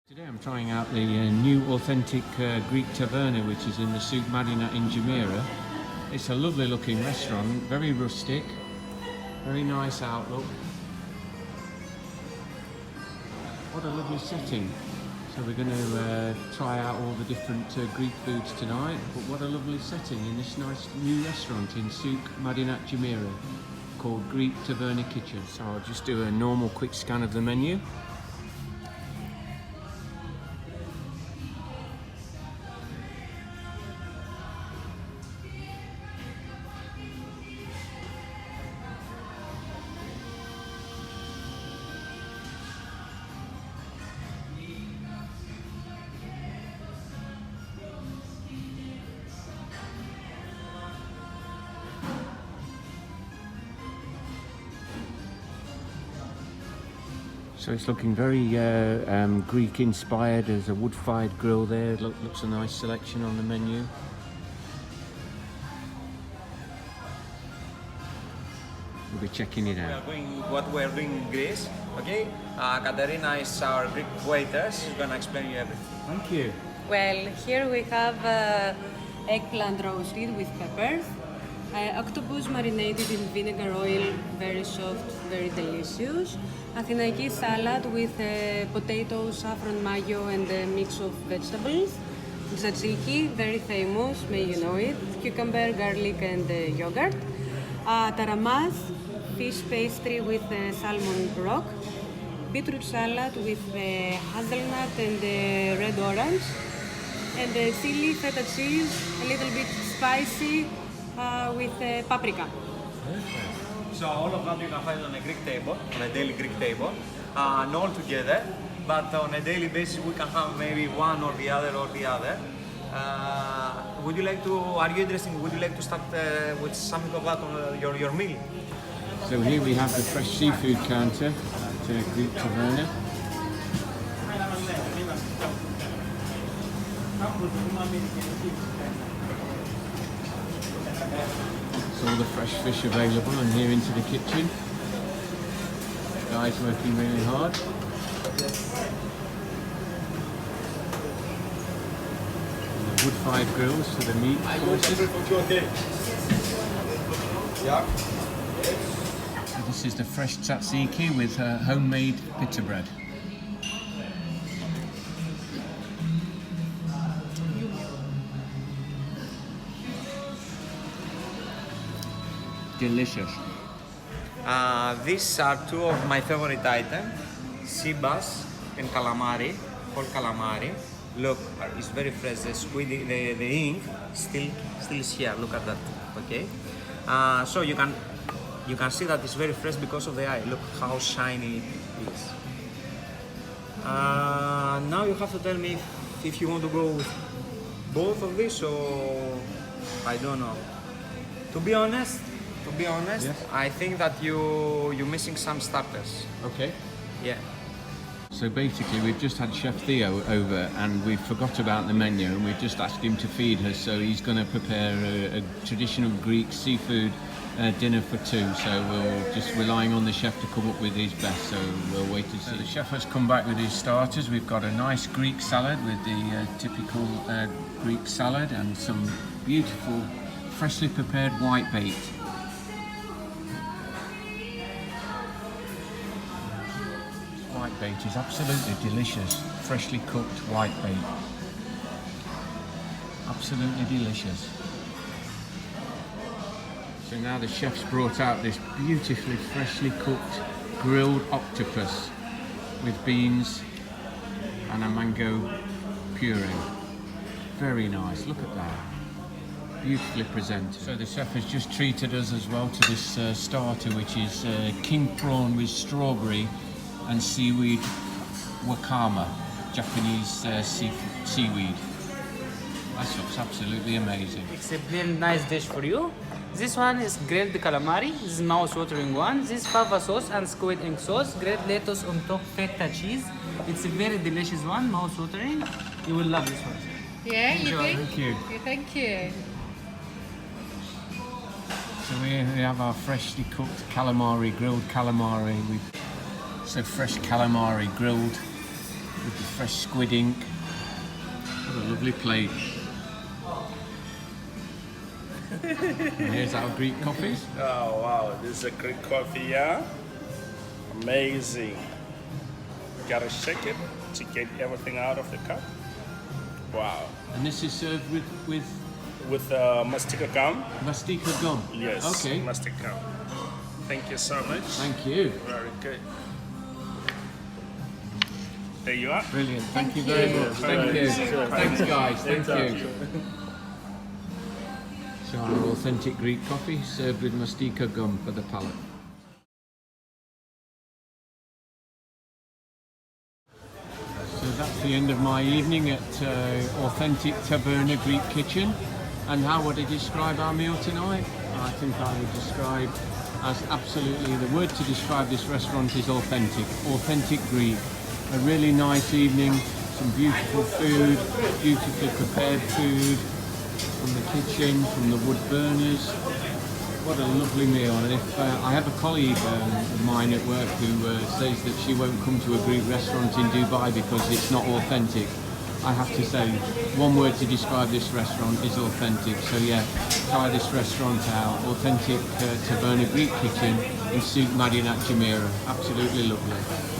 Today I'm trying out the new authentic Greek Taverna, which is in the Souk Madinat in Jumeirah. It's a lovely looking restaurant, very rustic, very nice outlook. What a lovely setting. So we're going to try out all the different Greek foods tonight, but what a lovely setting in this nice new restaurant in Souk Madinat Jumeirah called Greek Taverna Kitchen. So I'll just do a normal quick scan of the menu. So it's looking very Greek inspired. There's a wood-fired grill there. Looks a nice selection on the menu. We'll be checking it out. What we're doing in Greece, okay? Katerina is our Greek waiter. She's gonna explain you everything. Thank you. Well, here we have eggplant roasted with peppers, octopus marinated in vinegar oil, very soft, very delicious. Athinaiki salad with potato, saffron mayo and a mix of vegetables. Tzatziki, very famous, may you know it. Cucumber, garlic and yogurt. Taramas, fish pastry with salmon broth. Beetroot salad with hazelnut and red orange. And chili, feta cheese, a little bit spicy with paprika. So all of that you can find on a Greek table, on a daily Greek table, and all together. But on a daily basis, we can have maybe one or the other or the other. Would you like to? Are you interested? Would you like to start with something of that on your meal? So here we have the fresh seafood counter at Greek Taverna. So all the fresh fish available, and here into the kitchen. Guys working really hard. Wood-fired grills for the meat courses. So this is the fresh tzatziki with homemade pita bread. Delicious. These are two of my favorite items, sea bass and calamari, whole calamari. Look, it's very fresh. The squid, the ink still is here. Look at that. Okay. So you can see that it's very fresh because of the eye. Look how shiny it is. Now you have to tell me if you want to go with both of these or I don't know. To be honest, yes. I think that you're missing some starters. Okay. Yeah. So basically we've just had Chef Theo over and we forgot about the menu and we've just asked him to feed us, so he's going to prepare a traditional Greek seafood dinner for two, so we're just relying on the chef to come up with his best, so we'll wait and see. So the chef has come back with his starters. We've got a nice Greek salad with the typical Greek salad and some beautiful freshly prepared whitebait. Whitebait is absolutely delicious, freshly cooked whitebait. Absolutely delicious. So now the chef's brought out this beautifully freshly cooked grilled octopus with beans and a mango puree. Very nice, look at that. Beautifully presented. So the chef has just treated us as well to this starter, which is king prawn with strawberry and seaweed wakame, Japanese seaweed. That looks absolutely amazing. It's a very nice dish for you. This one is grilled calamari. This is mouth-watering one. This is fava sauce and squid ink sauce. Grilled lettuce on top, feta cheese. It's a very delicious one, mouth-watering. You will love this one. Yeah, you think? Thank you. Thank you. So we have our freshly cooked calamari, grilled calamari with so fresh calamari grilled with the fresh squid ink. What a lovely plate. And here's our Greek coffees. Oh wow, this is a Greek coffee, yeah? Amazing. Gotta shake it to get everything out of the cup. Wow. And this is served with With mastica gum? mastica gum. Yes. Okay. Mastica gum. Thank you so much. Thank you. Very good. There you are. Brilliant. Thank you very much. Thank you. Thanks, guys. Thank you. So our authentic Greek coffee served with mastica gum for the palate. So that's the end of my evening at authentic Taverna Greek Kitchen. And how would I describe our meal tonight? I think I would describe as absolutely, the word to describe this restaurant is authentic. Authentic Greek. A really nice evening, some beautiful food, beautifully prepared food from the kitchen, from the wood burners. What a lovely meal. And if I have a colleague of mine at work who says that she won't come to a Greek restaurant in Dubai because it's not authentic, I have to say, one word to describe this restaurant is authentic. So yeah, try this restaurant out. Authentic Taverna Greek Kitchen in Souk Madinat Jumeirah. Absolutely lovely.